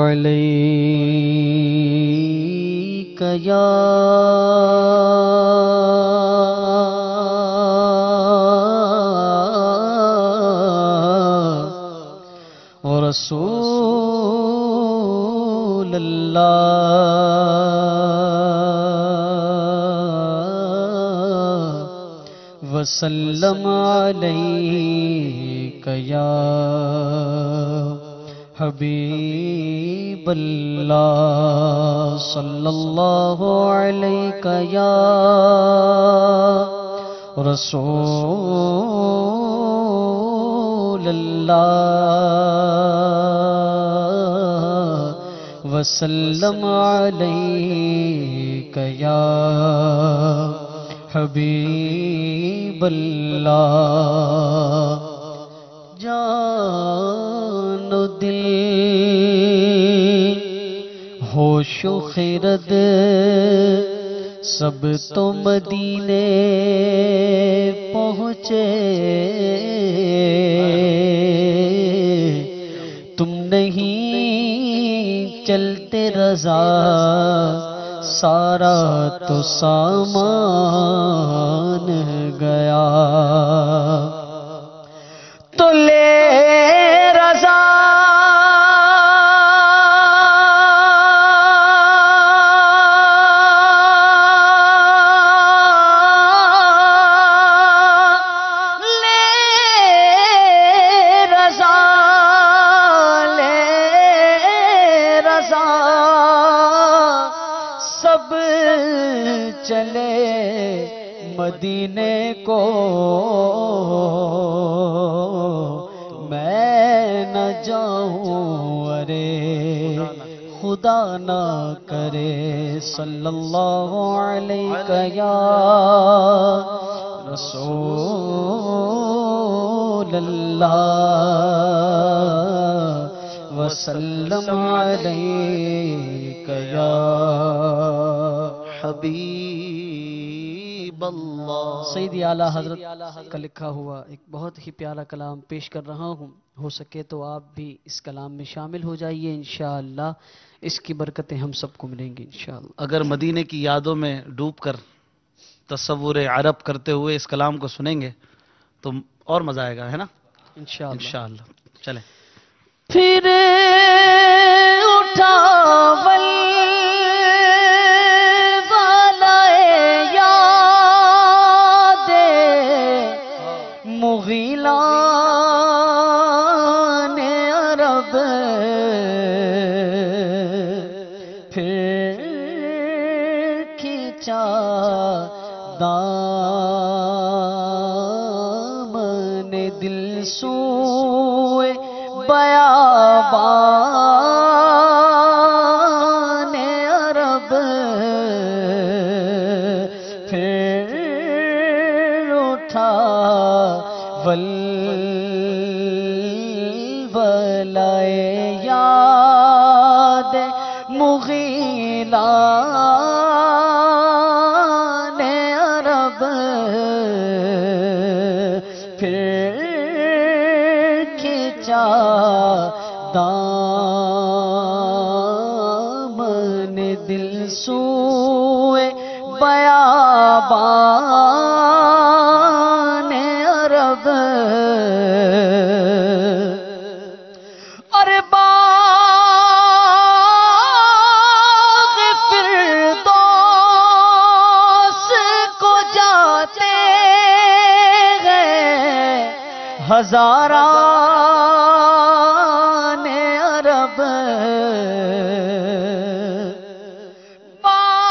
علیک یا رسول اللہ وسلم علیک یا حبیب اللہ صلی اللہ علیک یا رسول اللہ وسلم علیک یا حبیب اللہ جان و دل ہوش و خرد سب تو مدینے پہنچے تم نہیں چلتے رضا سارا تو سامان گیا تو لے رضا سب چلے مدینے کو میں نہ جاؤں ارے خدا نہ کرے صلی اللہ علیہ یا رسول اللہ وسلم علیک یا حبیب اللہ۔ سیدی اعلیٰ حضرت کا لکھا ہوا ایک بہت ہی پیارا کلام پیش کر رہا ہوں، ہو سکے تو آپ بھی اس کلام میں شامل ہو جائیے، انشاءاللہ اس کی برکتیں ہم سب کو ملیں گی انشاءاللہ۔ اگر مدینے کی یادوں میں ڈوب کر تصور عرب کرتے ہوئے اس کلام کو سنیں گے تو اور مزہ آئے گا، ہے نا؟ انشاءاللہ چلیں۔ پھر اٹھا مغیلان عرب پھر کھینچا دامن دل سوئے بیابان عرب پھر اٹھا ولائے یاد مغیلان عرب پھر کھینچا دامن دل سوئے بیابان عرب اور باغ فردوس کو جاتے گئے ہزاران عرب باغ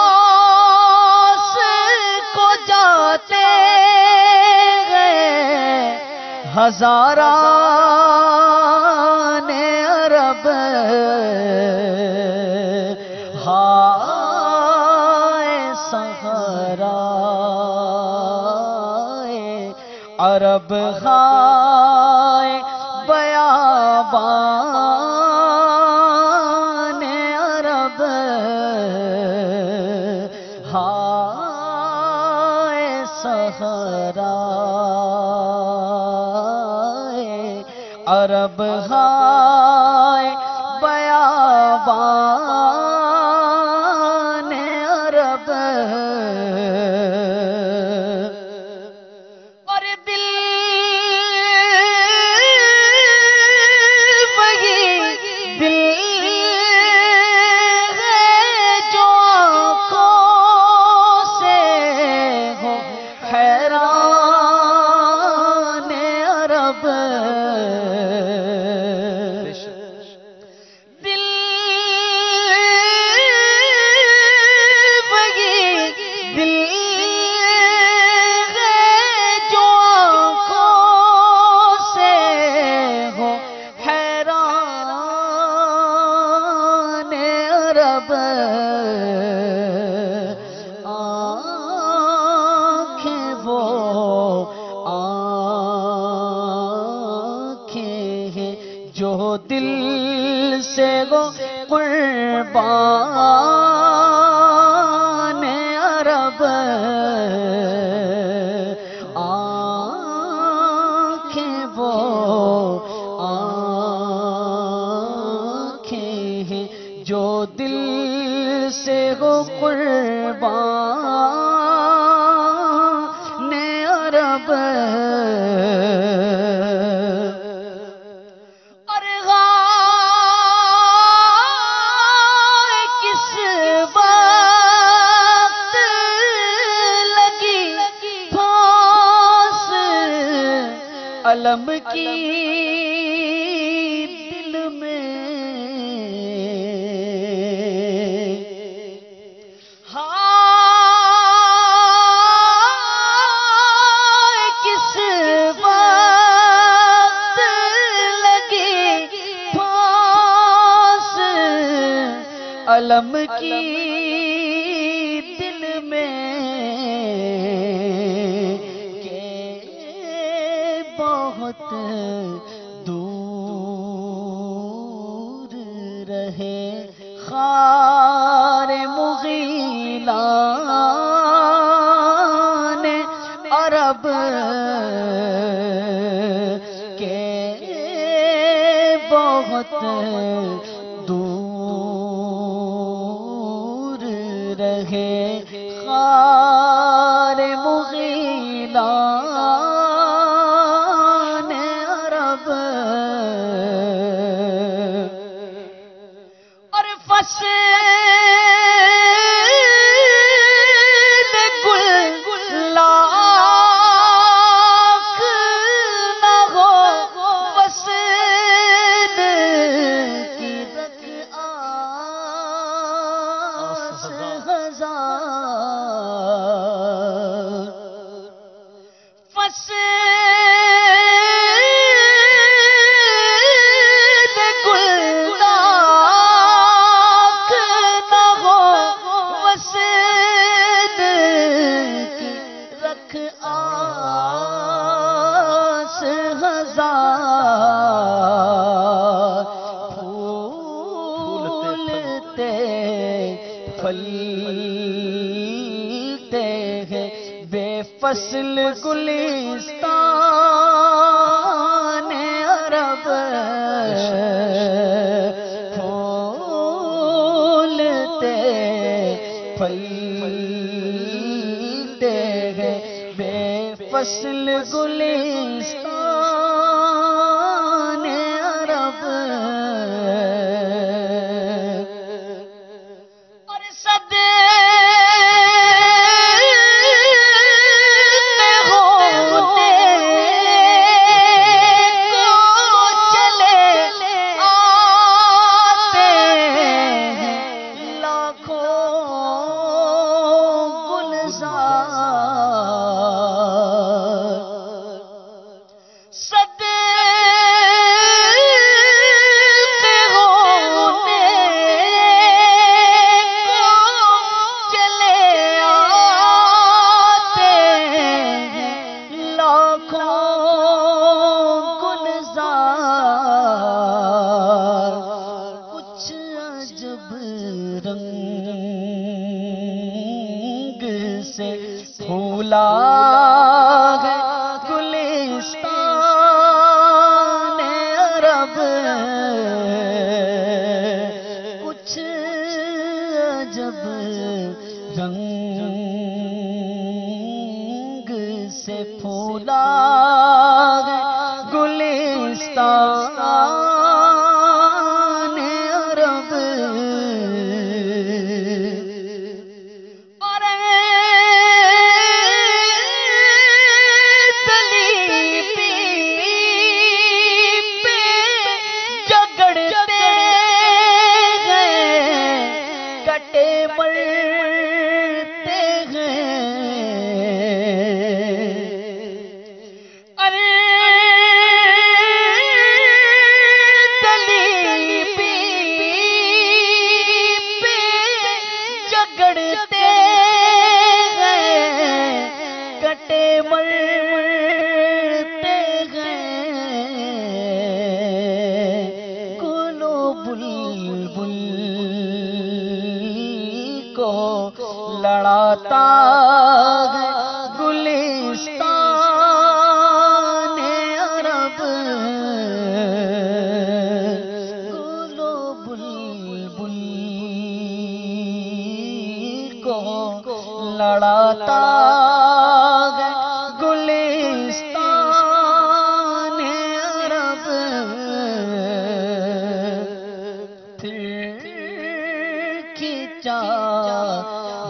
فردوس کو جاتے ہزاران عرب ہائے صحرائے عرب ہائے بیابان عرب ہائے صحرائے عرب ہائے بیابان عرب اور دل وہی دل ہے جو آنکھوں سے ہو حیران عرب آنکھیں وہ آنکھیں ہیں جو دل سے وہ قربان عرب آنکھیں وہ آنکھیں ہیں جو دل سے ہو قربان عرب اور غار کس وقت لگی پھانس علم کی دل میں علم کی دل میں کہ بہت دور رہے خار مغیلان عرب کہ بہت دور رہے خار مغیلان عرب اور فصل گلاک نہ ہو فصل کی رکھ آس ہزار فصل گلاک نہ ہو فصل کی رکھ آس ہزار پھولتے پھلتے ہیں بے فصل گلستان عرب پھولتے پھلتے ہیں بے فصل گلستان عرب اور صدے ہوتے کو چلے آتے ہیں لاکھوں گلزار صدے ہوتے کو چلے آتے ہیں لاکھوں گلزار کچھ عجب رنگ سے پھولا ہے گلستان لڑاتا ہے گلستان عرب، گل و بلبل کو لڑاتا ہے گلستان عرب، پھر کھینچا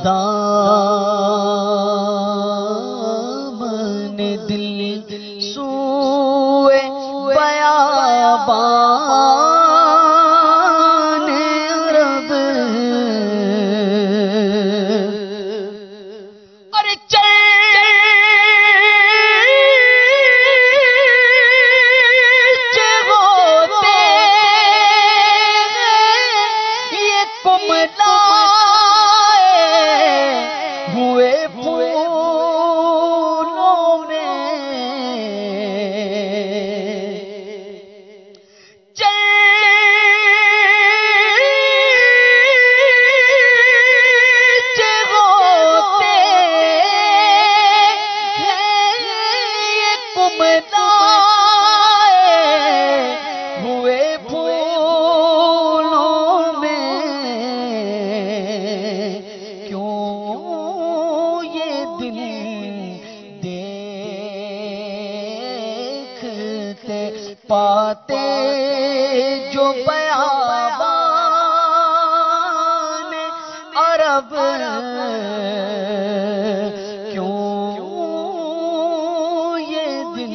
دامن دل سوئے بیابان عرب، ارے چرچے ہوتے یہ کملائے ہوئے پھولوں میں، چرچے ہوتے ہیں یہ کملائے ہوئے پھولوں میں، کیوں یہ دل دیکھتے پاتے جو بیابان عرب، کیوں یہ دل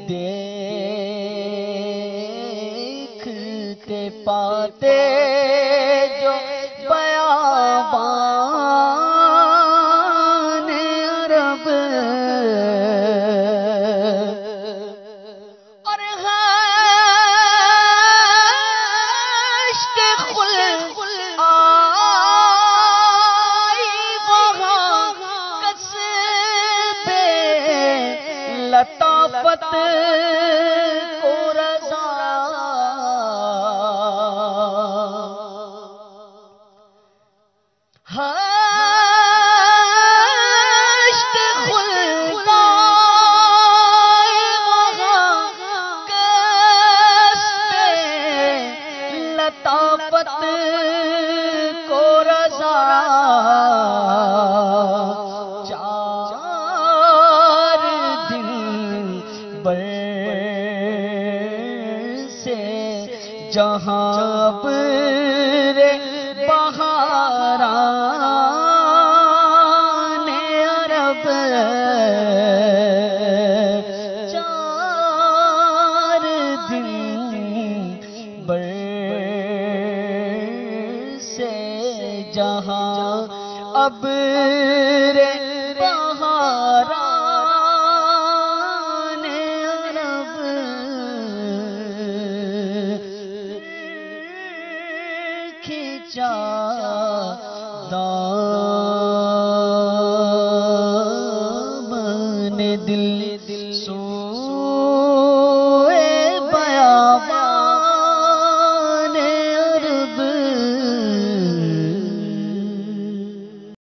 دیکھتے پاتے جو بیابان عرب، اور ہشت خلق آئی وہاں کسب لطافت کو رضا، ہشت خلق آئی وہاں کسب لطافت کو رضا، چار دن بر سے جہاں پر بہاران عرب، چار دن بر سے جہاں ابر بہاران عرب، کھینچا دامن دل